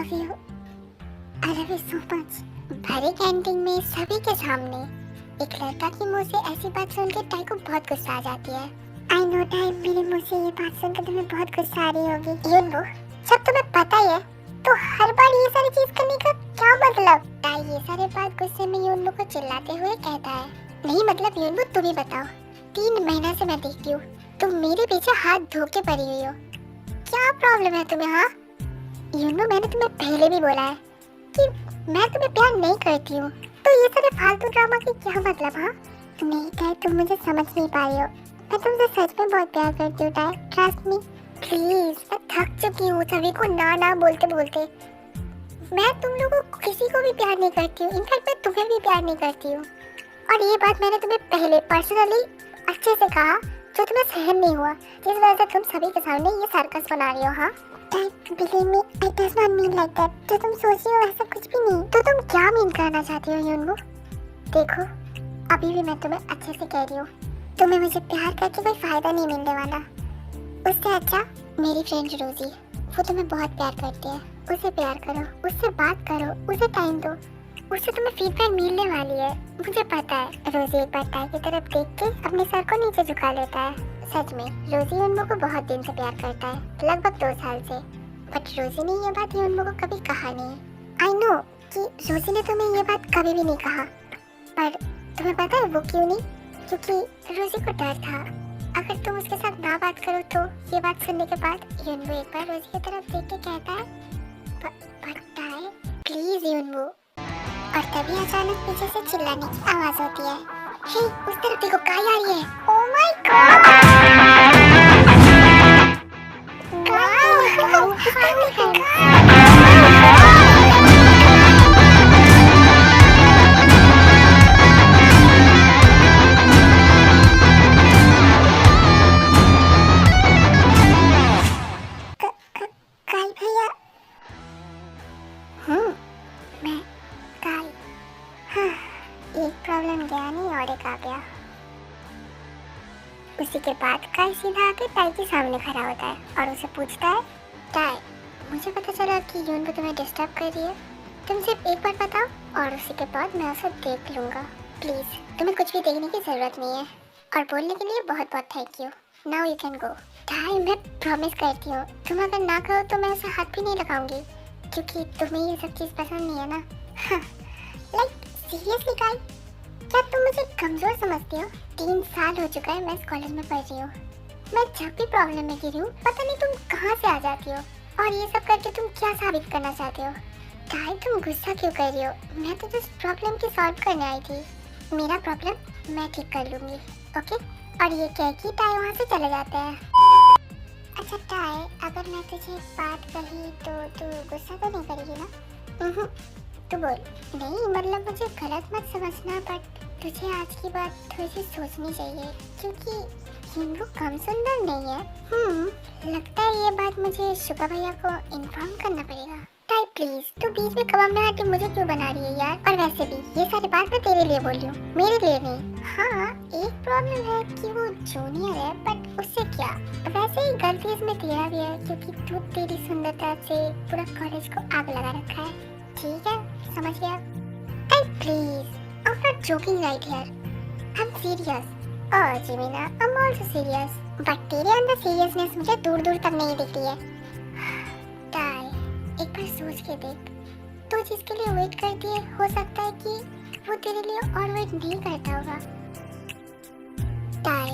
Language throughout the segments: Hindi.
Love you, I love you so much. भरे कैंटीन में सभी के सामने एक लड़का की मुंह से ऐसी बात सुन के टाई को बहुत गुस्सा आ जाती है। आई नो टाई, मेरे मुंह से ये बात सुनकर तुम्हें बहुत गुस्सा आ रही होगी। यूनबो, जब तुम्हें पता ही है तो हर बार ये सारी चीज करने का क्या मतलब? टाई ये सारे बात गुस्से में यूनबो को चिल्लाते हुए कहता है, नहीं मतलब यूनबो तुम ही बताओ, 3 महीना से मैं देखती हूँ तुम मेरे पीछे हाथ धो के पड़ी हुई हो, क्या प्रॉब्लम है तुम्हें? हाँ यूनबो, मैंने तुम्हें पहले भी बोला है कि मैं तुम्हें प्यार नहीं करती हूँ, तो ये सारे फालतू ड्रामा की क्या मतलब? हाँ नहीं टाई, तुम मुझे समझ नहीं पा रही हो, मैं तुमसे सच में बहुत प्यार करती हूँ टाई, ट्रस्ट मी प्लीज। मैं थक चुकी हूँ सभी को ना ना बोलते बोलते। मैं तुम लोगों को किसी को भी प्यार नहीं करती हूँ, इनफैक्ट मैं तुम्हें भी प्यार नहीं करती हूँ, और ये बात मैंने तुम्हें पहले पर्सनली अच्छे से कहा, जो तुम्हें सहन नहीं हुआ, जिस वजह से तुम सभी के सामने ये सर्कस बना रही हो। हाँ believe me, I does not mean like that, जो तुम सोच रही हो ऐसा कुछ भी नहीं। तो तुम क्या मीन करना चाहती हो यूनबो? देखो अभी भी मैं तुम्हें अच्छे से कह रही हूँ, तुम्हें मुझे प्यार करके कोई फायदा नहीं मिलने वाला। उससे अच्छा मेरी फ्रेंड रोजी, वो तुम्हें बहुत प्यार करती है, उससे प्यार करो, उससे बात करो, उसे टाइम दो, उससे तुम्हें फीडबैक मिलने वाली है, मुझे पता है। रोजी एक बार टाई की तरफ देख के अपने सर को नीचे झुका लेता है। सच में रोजी यूनबो को बहुत दिन से प्यार करता है, लगभग 2 साल से, बट रोजी ने ये बात यूनबो को कभी कहा नहीं। आई नो कि रोजी ने तुम्हें ये बात कभी भी नहीं कहा, पर तुम्हें पता है वो क्यों नहीं? क्योंकि रोजी को डर था अगर तुम उसके साथ ना बात करो तो। ये बात सुनने के बाद यूनबो एक बार रोजी की तरफ देख के कहता है, बट टाई प्लीज यूनबो, और तभी अचानक पीछे से चिल्लाने की आवाज होती है। हे उस तरफ देखो, काय आ रही है। ओह माय काय भैया। मैं काय। हाँ, एक प्रॉब्लम गया नहीं और एक आ गया। उसी के बाद काय सीधा आके टाई के सामने खड़ा होता है और उसे पूछता है, टाई मुझे पता चला कि यूनबो तुम्हें डिस्टर्ब कर रही है, तुम सिर्फ एक बार बताओ और उसी के बाद मैं उसे देख लूँगा। प्लीज़ तुम्हें कुछ भी देखने की ज़रूरत नहीं है, और बोलने के लिए बहुत बहुत thank you. Now you can go. Tie मैं प्रॉमिस करती हूँ, तुम अगर ना कहो तो मैं उसे हाथ भी नहीं लगाऊंगी, क्योंकि तुम्हें ये सब चीज़ पसंद नहीं है ना। लाइक सीरियसली काय, क्या तुम मुझे कमज़ोर समझती हो? 3 साल हो चुका है मैं इस कॉलेज में पढ़ रही हूँ, मैं जब भी प्रॉब्लम में गिरी हूँ पता नहीं तुम कहाँ से आ जाती हो, और ये सब करके तुम क्या साबित करना चाहते हो? टाई तुम गुस्सा क्यों कर रही हो? मैं तो जिस प्रॉब्लम की सॉल्व करने आई थी, मेरा प्रॉब्लम मैं ठीक कर लूँगी, ओके? और ये कह के टाई वहाँ से चले जाता है। अच्छा टाई, अगर मैं तुझे एक बात कही तो तू गुस्सा तो नहीं करेगी ना? तू बोल। नहीं मतलब मुझे गलत मत समझना, बट तुझे आज की बात थोड़ी सी सोचनी चाहिए, क्योंकि यूनबो कम सुंदर नहीं है। लगता है ये बात मुझे शुभा भैया को इन्फॉर्म करना पड़ेगा। टाई प्लीज, तू बीच में कबाब में आके मुझे क्यों बना रही है यार? और वैसे भी ये सारी बात मैं तेरे लिए बोल रही हूँ, मेरे लिए नहीं। हाँ एक प्रॉब्लम है कि वो जूनियर है, बट उससे क्या? वैसे ही गलती इसमें तेरा भी है, क्योंकि तू तेरी सुंदरता से पूरा कॉलेज को आग लगा रखा है। ठीक है समझ गया। Tie please, I'm not joking right here. I'm serious. Oh, Jimina, I'm also serious. But तेरे अंदर सीरियसनेस मुझे दूर दूर तक नहीं दिखती है। टाई, एक बार सोच के देख, तू जिसके लिए वेट करती है हो सकता है कि वो तेरे लिए और वेट नहीं करता होगा। टाई,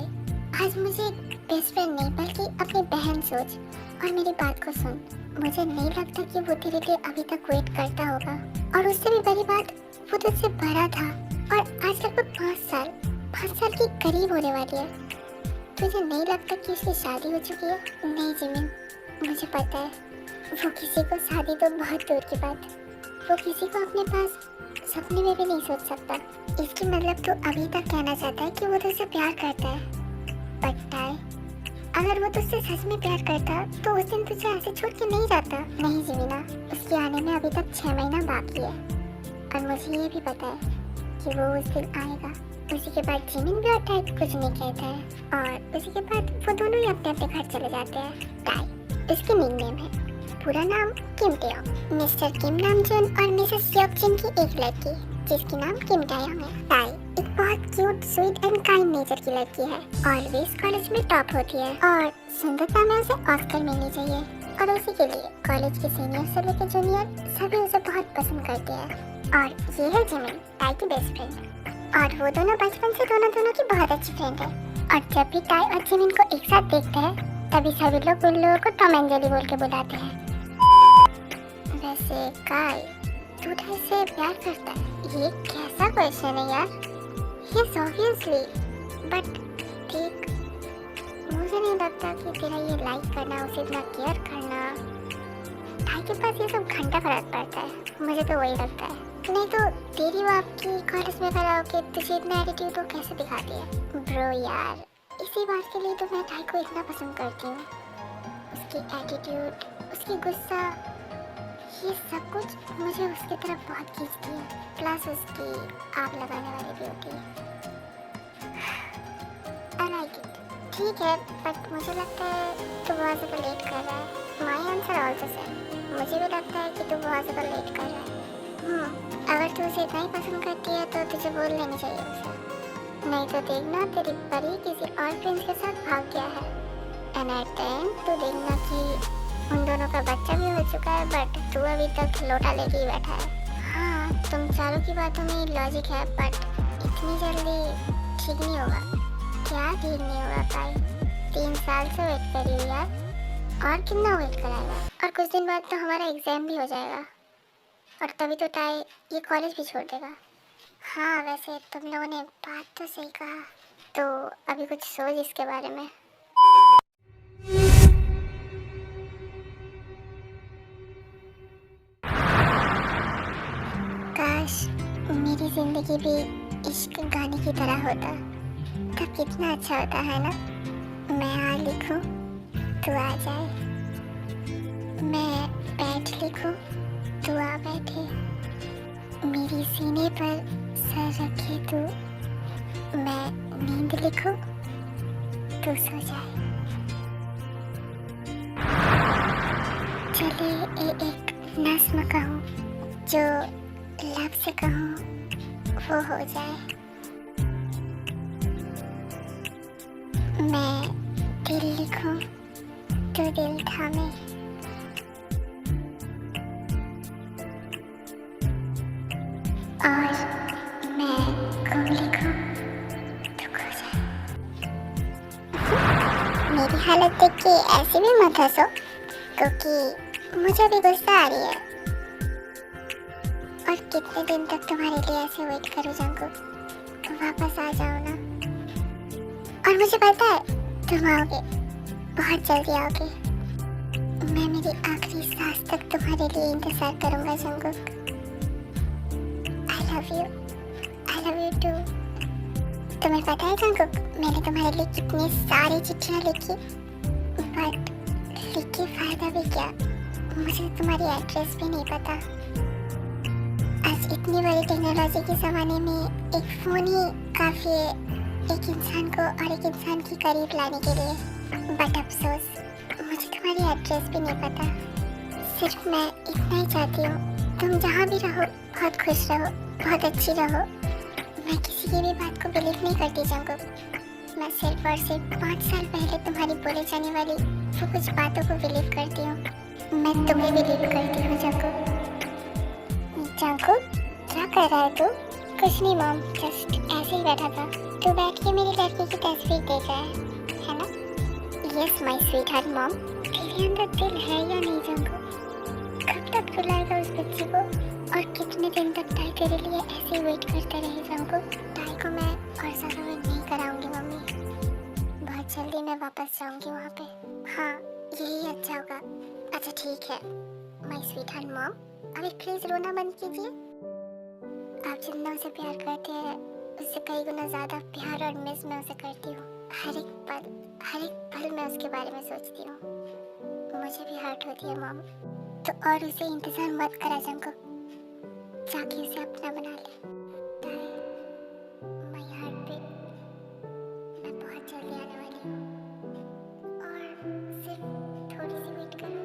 आज मुझे बेस्ट फ्रेंड नहीं बल्कि अपनी बहन सोच, और मेरी बात को सुन। मुझे नहीं लगता कि वो तेरे लिए अभी तक वेट करता होगा, और उससे भी बड़ी बात, वो तुझसे बड़ा था और आज लगभग 5 साल की करीब होने वाली है। तुझे नहीं लगता कि उसकी शादी हो चुकी है? नहीं जिमिन, मुझे पता है, वो किसी को शादी तो बहुत दूर की बात, वो किसी को अपने पास सपने में भी नहीं सोच सकता। इसकी मतलब तू अभी तक कहना चाहता है कि वो तुझसे प्यार करता है? बट टाई, अगर वो तुझसे सच में प्यार करता तो उस दिन तुझे ऐसे छोड़ के नहीं जाता। नहीं जिमिना, उसके आने में अभी तक 6 महीना बाकी है, और मुझे ये भी पता है कि वो उस दिन आएगा। उसी के बाद जिमिन भी और टाई कुछ नहीं कहता है, और उसी के बाद वो दोनों ही अपने अपने घर चले जाते हैं। टाई, इसकी निक नेम है, पूरा नाम किम टयोंग। मिस्टर किम नामजून और मिसेस योकजिन की एक लड़की जिसकी नाम किम टयोंग है। ताई एक बहुत cute, sweet and kind nature की लड़की है। ऑलवेज कॉलेज में टॉप होती है और सुंदरता में उसे ऑस्कर मिलनी चाहिए। और उसी के लिए कॉलेज के सीनियर से लेकर जूनियर सभी उसे बहुत पसंद करते हैं। और ये है जिमिन, ताई की बेस्ट फ्रेंड। और वो दोनों बचपन से दोनों की बहुत अच्छी फ्रेंड है। और जब भी ताई और जिमिन को एक साथ देखते हैं तभी सभी लोग उन लोगों को टॉम एंड जेरी बोल के बुलाते हैं। वैसे काई, तू ताई से प्यार करता है? ये कैसा क्वेश्चन है यार? यस ऑब्वियसली, बट ठीक, मुझे नहीं लगता कि तेरा ये लाइक करना, उसे इतना केयर करना, ताई के पास ये सब घंटा फर्क पड़ता है। मुझे तो वही लगता है। नहीं तो तेरी बाप की कॉलेज में कराओगे तुझे इतना एटीट्यूड तो कैसे दिखाती है? ब्रो यार, इसी बात के लिए तो मैं ताई को इतना पसंद करती हूँ। उसकी एटीट्यूड, उसकी गुस्सा, ये सब कुछ मुझे उसकी तरफ बहुत खींचती है। प्लस उसकी आग लगाने वाली ब्यूटी। I like it. ठीक है, बट मुझे लगता है तू बहुत ज़्यादा लेट कर रहा है। My answer also same. मुझे भी लगता है कि तू बहुत ज़्यादा लेट कर रहा है। अगर तू उसे इतना ही पसंद करती है तो तुझे बोल लेनी चाहिए उसे। नहीं तो देखना तेरी परी किसी और प्रिंस के साथ भाग गया है। एंड एट द एंड तू देखना कि उन दोनों का बच्चा भी हो चुका है, बट तू अभी तक लोटा लेके ही बैठा है। हाँ, तुम चारों की बातों में लॉजिक है, बट इतनी जल्दी ठीक नहीं होगा। क्या ठीक नहीं होगा भाई? 3 साल से वेट करी हुई यार, और कितना वेट कराएगा? और कुछ दिन बाद तो हमारा एग्जाम भी हो जाएगा और तभी तो ताई ये कॉलेज भी छोड़ देगा। हाँ, वैसे तुम लोगों ने बात तो सही कहा। तो अभी कुछ सोच इसके बारे में। काश मेरी जिंदगी भी इश्क गाने की तरह होता, तब कितना अच्छा होता है ना। मैं आ लिखूं, तू आ जाए। मैं बैठ लिखूं, तू आ बैठे। मेरी सीने पर सर रखे तू, मैं नींद लिखूं, तू सो जाए। चले एक नस्म कहूँ, जो लब से कहूँ वो हो जाए। मैं दिल लिखूं, तू दिल थामे। और मैं खो लिखूं, तू खो जाए। मेरी हालत देख के ऐसे भी मत हंसो, क्योंकि मुझे भी गुस्सा आ रही है। और कितने दिन तक तुम्हारे लिए ऐसे वेट करूं जंकुक? वापस आ जाओ ना। और मुझे पता है तुम आओगे, बहुत जल्दी आओगे। मैं मेरी आखिरी सांस तक तुम्हारे लिए इंतजार करूंगा Jungkook. I love you too. तुम्हें पता है जंकुक, मैंने तुम्हारे लिए कितनी सारी चिट्ठियां लिखी, बट लिख के फायदा भी क्या? मुझे तुम्हारी एड्रेस भी नहीं पता। आज इतनी बड़ी टेक्नोलॉजी के ज़माने में एक फ़ोन ही काफ़ी है एक इंसान को और एक इंसान के करीब लाने के लिए। बट अफसोस, मुझे तुम्हारी एड्रेस भी नहीं पता। सिर्फ मैं इतना ही चाहती हूँ, तुम जहाँ भी रहो बहुत खुश रहो, बहुत अच्छी रहो। मैं किसी की भी बात को बिलीव नहीं करती जंकुक। मैं सिर्फ और सिर्फ 5 साल पहले तुम्हारी बोले जाने वाली वो कुछ बातों को बिलीव करती हूँ। मैं तुम्हें बिलीव करती हूँ जंकुक। जंकुक, क्या कर रहा है तू? कुछ नहीं मॉम, जस्ट ऐसे ही बैठा था। तू बैठ के मेरी लड़की की तस्वीर देख रहा है ना? Yes my sweet heart mom. तेरे अंदर दिल है या नहीं जंकुक? कब तक रुलाएगा उस बच्ची को? और कितने दिन तक ताई तेरे लिए ऐसे ही वेट करते रहे जंकुक? ताई को मैं और ज़्यादा वेट नहीं कराऊंगी मम्मी। बहुत जल्दी मैं वापस जाऊंगी वहाँ पे। हाँ, यही अच्छा होगा। अच्छा ठीक है माय स्वीट हार्ट मॉम, अभी प्लीज रोना बंद कीजिए। आप जितना उसे प्यार करते हैं उससे कई गुना ज्यादा प्यार और मिस मैं उसे करती हूँ। हर एक पल मैं उसके बारे में सोचती हूँ। मुझे भी हर्ट होती है मॉम। तो और उसे इंतजार मत करा जंकुक, जाके उसे अपना बना ले। माय हार्ट बीट, मैं बहुत जल्दी आने वाली हूँ और सिर्फ थोड़ी सी वेट करो।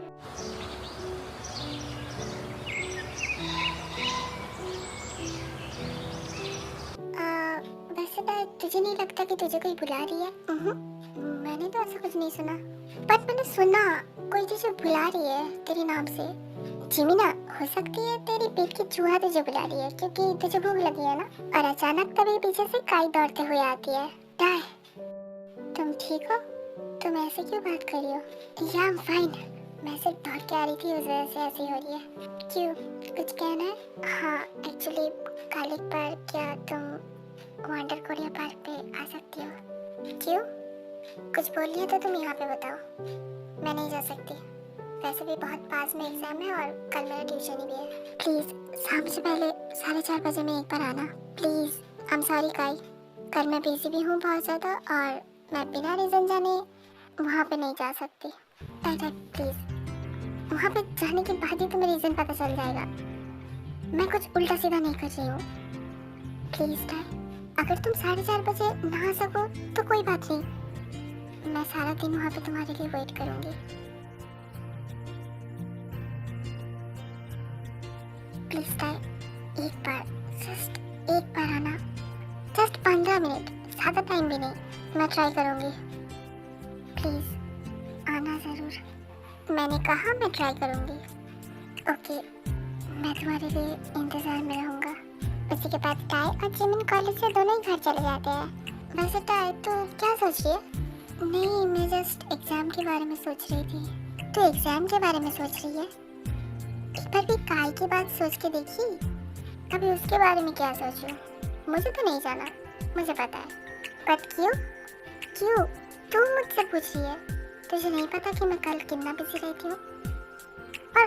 तुझे नहीं लगता कि तुझे कोई बुला रही है? मैंने तो ऐसा कुछ नहीं सुना। बट मैंने सुना कोई तुझे बुला रही है तेरे नाम से। जिमिना, हो सकती है तेरी पेट की चूहा तुझे बुला रही है क्योंकि तुझे भूख लगी है ना, और अचानक तभी पीछे से काई दौड़ते हुए आती है। डाय, तुम ठीक हो? तुम ऐसे क्यों बात कर रही हो? या आई एम फाइन। मैं सिर्फ दौड़ के आ रही थी, उस वजह से ऐसी हो रही है। क्यों, कुछ कहना है? हाँ, एक्चुअली कल एक बार क्या तुम वंडर कोरिया पार्क पे आ सकती हो? क्यों, कुछ बोल लिया तो तुम यहाँ पे बताओ। मैं नहीं जा सकती, वैसे भी बहुत पास में एग्जाम है और कल मेरा ट्यूशन भी है। प्लीज शाम से पहले 4:30 बजे में एक बार आना प्लीज। आई एम सॉरी काई, कल मैं बिजी भी हूँ बहुत ज़्यादा और मैं बिना रीज़न जाने वहाँ पे नहीं जा सकती। टाइट प्लीज, वहाँ पे जाने के बाद ही तुम्हें रीज़न पता चल जाएगा। मैं कुछ उल्टा सीधा नहीं कर रही हूँ। प्लीज टाइट, अगर तुम 4:30 बजे ना आ सको तो कोई बात नहीं, मैं सारा दिन वहाँ पे तुम्हारे लिए वेट करूँगी। प्लीज टाइट, एक बार, जस्ट एक बार आना, जस्ट 15 मिनट, ज़्यादा टाइम भी नहीं, मैं ट्राई करूँगी। प्लीज आना ज़रूर। मैंने कहा मैं ट्राई करूँगी। ओके, मैं तुम्हारे लिए इंतज़ार में रहूँगा। उसी के बाद टाई और जिमिन कॉलेज से दोनों ही घर चले जाते हैं। वैसे टाई तो क्या सोच रही है? नहीं, मैं जस्ट एग्ज़ाम के बारे में सोच रही थी। तो एग्ज़ाम के बारे में सोच रही है? एक बार भी काई की बात सोच के देखी? अभी उसके बारे में क्या सोचूं? मुझे तो नहीं जाना, मुझे पता है। बट क्यों? क्यों तू मुझसे पूछ रही है? तुझे नहीं पता कि मैं कल कितना बिजी रहती हूँ? और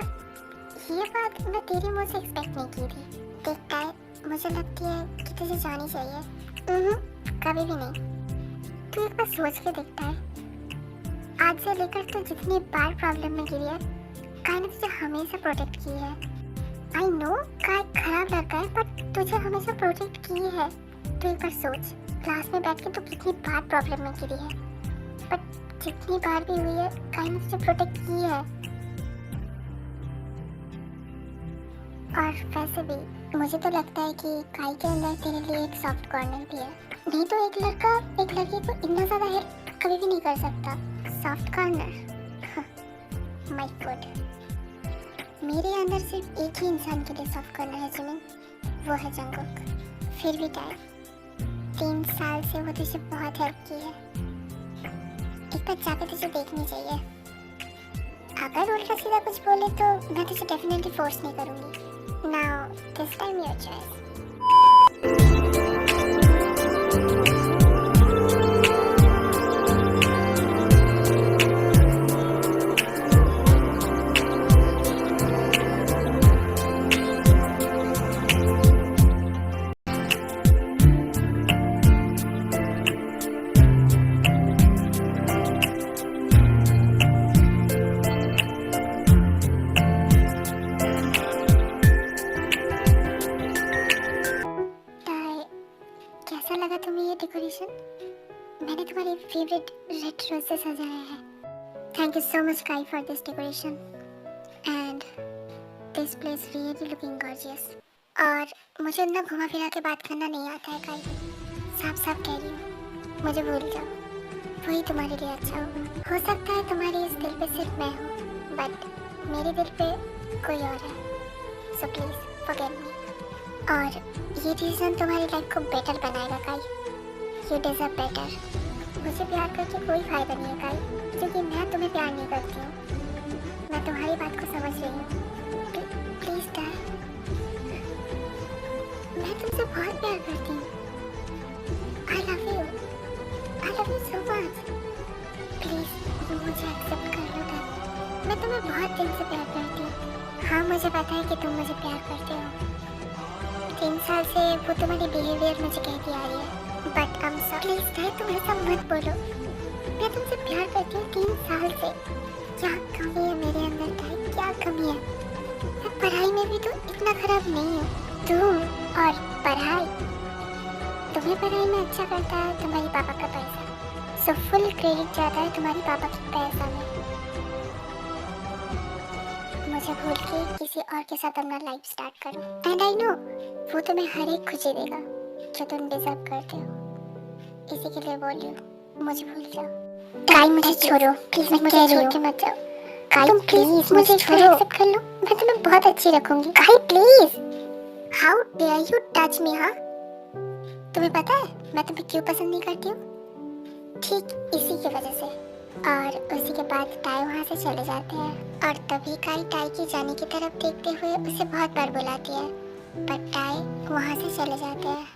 ये बात मैं तेरे मुंह से एक्सपेक्ट नहीं की थी। देखता है, मुझे लगती है कि तुझे जानी चाहिए। कभी भी नहीं। तू एक बार सोच के देखता है, आज से लेकर तू जितनी बार प्रॉब्लम में गिरी है, काई ने तुझे हमेशा प्रोटेक्ट की है। आई नो काई खराब लड़का है, पर तुझे हमेशा प्रोटेक्ट की है। तू एक बार सोच, क्लास में बैठ के तू कितनी बार प्रॉब्लम में गिरी है, बट जितनी बार भी हुई है काई ने तुझे प्रोटेक्ट की है। और वैसे भी मुझे तो लगता है कि काई के अंदर तेरे लिए एक सॉफ्ट कॉर्नर भी है। नहीं तो एक लड़का एक लड़की को इतना ज़्यादा हेल्प कभी भी नहीं कर सकता। सॉफ्ट कॉर्नर माय गॉड, मेरे अंदर सिर्फ एक ही इंसान के लिए सॉफ्ट कॉर्नर है जिमिन, वो है जंगकुक। फिर भी टाइम, 3 साल से वो तुझे बहुत हेल्प की है। एक बार जाकर तुझे देखनी चाहिए। अगर उल्टा सीधा कुछ बोले तो मैं तुझे डेफिनेटली फोर्स नहीं करूँगी। Now this time your choice. कैसा लगा तुम्हें ये डेकोरेशन? मैंने तुम्हारे फेवरेट रेड रोज से सजाया है। थैंक यू सो मच काई for this decoration and this place really looking gorgeous. और मुझे उतना घुमा फिरा के बात करना नहीं आता है काई, साफ साफ कह रही हूँ, मुझे भूल जाओ, वही तुम्हारे लिए अच्छा हो सकता है तुम्हारे इस दिल पे सिर्फ मैं हूँ, बट मेरे दिल पे कोई और है। So please forgive me. और ये डिसीजन तुम्हारी लाइफ को बेटर बनाएगा काई। You deserve better. मुझे प्यार करके कोई फायदा नहीं है काई, क्योंकि मैं तुम्हें प्यार नहीं करती हूँ। मैं तुम्हारी बात को समझ रही हूँ। प्लीज डाय, मैं तुमसे बहुत प्यार करती हूँ। आई love you so much. Please मुझे एक्सेप्ट कर लो डाय, मैं तुम्हें बहुत दिल से प्यार करती हूँ। हाँ, मुझे पता है कि तुम मुझे प्यार करते हो। 3 साल से वो तुम्हारी बिहेवियर मुझे कहती आ रही है, but I am sorry. Please डाय, तुम ऐसा मत बोलो। मैं तुमसे प्यार करती हूँ 3 साल से। क्या कमी है मेरे अंदर डाय, क्या कमी है? मैं पढ़ाई में भी तो इतना खराब नहीं हूँ। तुम और पढ़ाई, तुम्हें पढ़ाई में अच्छा करता है तुम्हारी पापा का पैसा, सो फुल क्रेडिट जाता है तुम्हारी पापा के पैसा में। मुझे भूल के किसी और के साथ अपना लाइफ स्टार्ट करो। एंड आई नो वो तुम्हें हर एक खुशी देगा जो तुम डिजर्व करते हो। इसी के लिए बोल रही हूँ, मुझे भूल जाओ। काई मुझे छोड़ो प्लीज, मैं कह रही हूँ मत जाओ। काई तुम प्लीज मुझे छोड़ो, एक्सेप्ट कर लो, मैं तुम्हें बहुत अच्छी रखूंगी। Kai please, how dare you touch me. हाँ तुम्हें पता है मैं तुम्हें क्यों पसंद नहीं करती हूँ? ठीक इसी की वजह से। और उसी के बाद टाई वहाँ से चले जाते हैं और तभी काई टाई की जाने की तरफ देखते हुए उसे बहुत बार बुलाती है, पर टाई वहाँ से चले जाते हैं।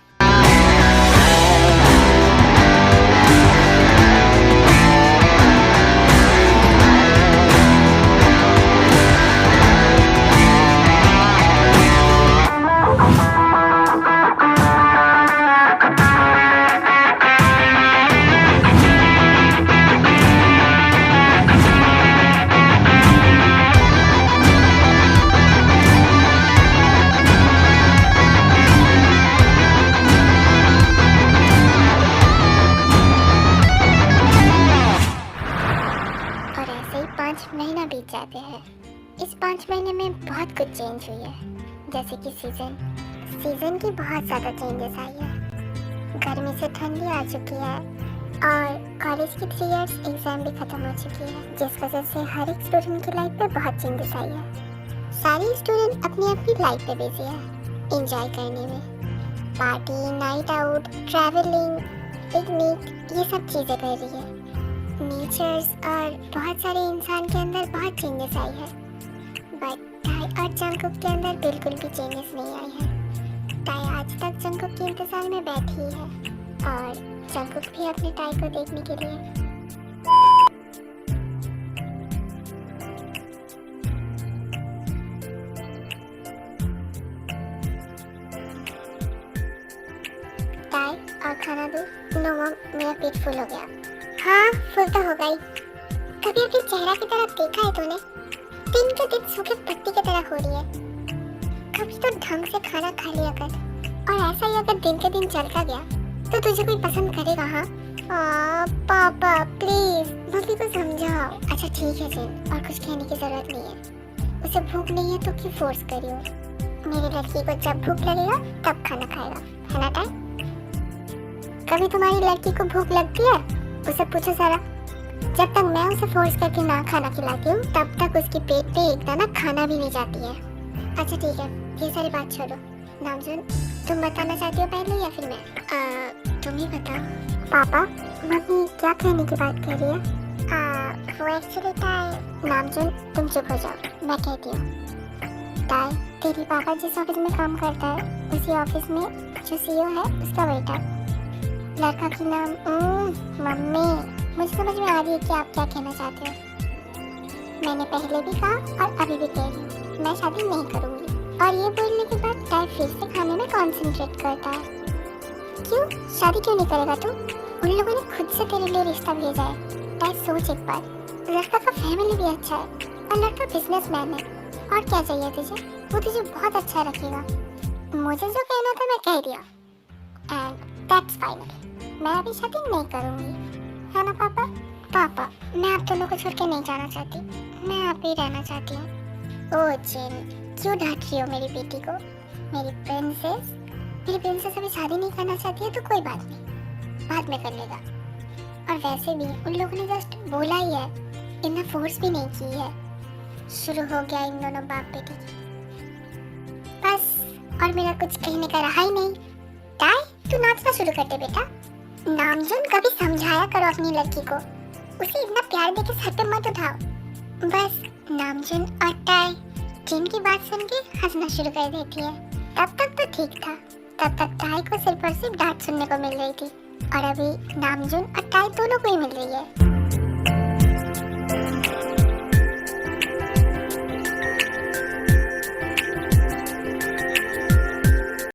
और ऐसे ही 5 महीना बीत जाते हैं। इस 5 महीने में बहुत कुछ चेंज हुई है, जैसे कि सीजन की बहुत ज़्यादा चेंजेस आई है। गर्मी से ठंडी आ चुकी है और कॉलेज की 3 इयर्स एग्जाम भी ख़त्म हो चुकी है, जिस वजह से हर एक स्टूडेंट की लाइफ पे बहुत चेंजेस आई है। सारी स्टूडेंट अपनी अपनी लाइफ पे बिजी है, एंजॉय करने में। Party, night out, travelling, picnic, ये सब चीज़ें कर रही है। नेचर्स और बहुत सारे इंसान के अंदर बहुत चेंजेस आई है, बट टाई और जंगकुक के अंदर बिल्कुल भी चेंजेस नहीं आई है। टाई आज तक जंगकुक के इंतजार में बैठी है और जंगकुक भी अपने टाई को देखने के लिए। टाई और खाना भी। नो मॉम, मेरा पेट फुल हो गया। हाँ फुल तो हो गई। कभी अपने चेहरा की तरफ देखा है तूने? दिन के दिन सूखे पत्ती की तरह हो रही है। कभी तो ढंग से खाना खा लिया कर, और ऐसा ही अगर दिन के दिन चलता गया तो तुझे कोई पसंद करेगा? हाँ पापा प्लीज मम्मी को समझाओ। अच्छा ठीक है जिन, और कुछ कहने की जरूरत नहीं है। उसे भूख नहीं है तो क्यों फोर्स करी हो? मेरी लड़की को जब भूख लगेगा तब खाना खाएगा, है ना टाइम? कभी तुम्हारी लड़की को भूख लगती है? उसे पूछो जरा। जब तक मैं उसे फोर्स करके ना खाना खिलाती हूँ तब तक उसके पेट पे एक दाना खाना भी नहीं जाती है। अच्छा ठीक है, ये सारी बात छोड़ो। नामजुन, तुम बताना चाहती हो पहले या फिर मैं? तुम ही बताओ। पापा मम्मी क्या कहने की बात कर रही है? वो एक्चुअली टाई। नामजुन तुम चुप हो जाओ, मैं कहती हूँ। टाई, तेरी पापा जिस ऑफिस में काम करता है उसी ऑफिस में जो सीईओ है उसका बेटा। लड़का की नाम मम्मी, मुझे समझ में आ रही है कि आप क्या कहना चाहते हो। मैंने पहले भी कहा और अभी भी कह रही हूँ, मैं शादी नहीं करूँगी। और ये बोलने के बाद टाई फिर से खाने में कंसंट्रेट करता है। क्यों शादी क्यों नहीं करेगा तू? उन लोगों ने खुद से तेरे लिए रिश्ता भेजा है। टाई सोच एक बार, लड़का का फैमिली भी अच्छा है और लड़का बिजनेसमैन है। और क्या चाहिए तुझे? वो तुझे बहुत अच्छा रखेगा। मुझे जो कहना था मैं कह दिया, एंड दैट्स फाइनल। मैं अभी शादी नहीं करूँगी, है ना पापा? पापा मैं आप दोनों को छोड़ के नहीं जाना चाहती, मैं आप ही रहना चाहती हूँ। ओह जिन, क्यों डांट रही हो मेरी बेटी को? मेरी प्रिंसेस अभी शादी नहीं करना चाहती है तो कोई बात नहीं, बाद में कर लेगा। और वैसे भी उन लोगों ने जस्ट बोला ही है, इतना फोर्स भी नहीं की है। शुरू हो गया इन दोनों बाप बेटी की। बस, और मेरा कुछ कहने का रहा ही नहीं। टाई तू नाचना शुरू कर दे बेटा। नामजुन कभी समझाया करो अपनी लड़की को, उसे इतना प्यार देके सर पे मत उठाओ। बस नामजुन और टाई जिन की बात सुन के हंसना शुरू कर देती है। तब तक तो ठीक था, तब तक टाई को सिर्फ और सिर्फ डांट सुनने को मिल रही थी, और अभी नामजुन और टाई दोनों को ही मिल रही है।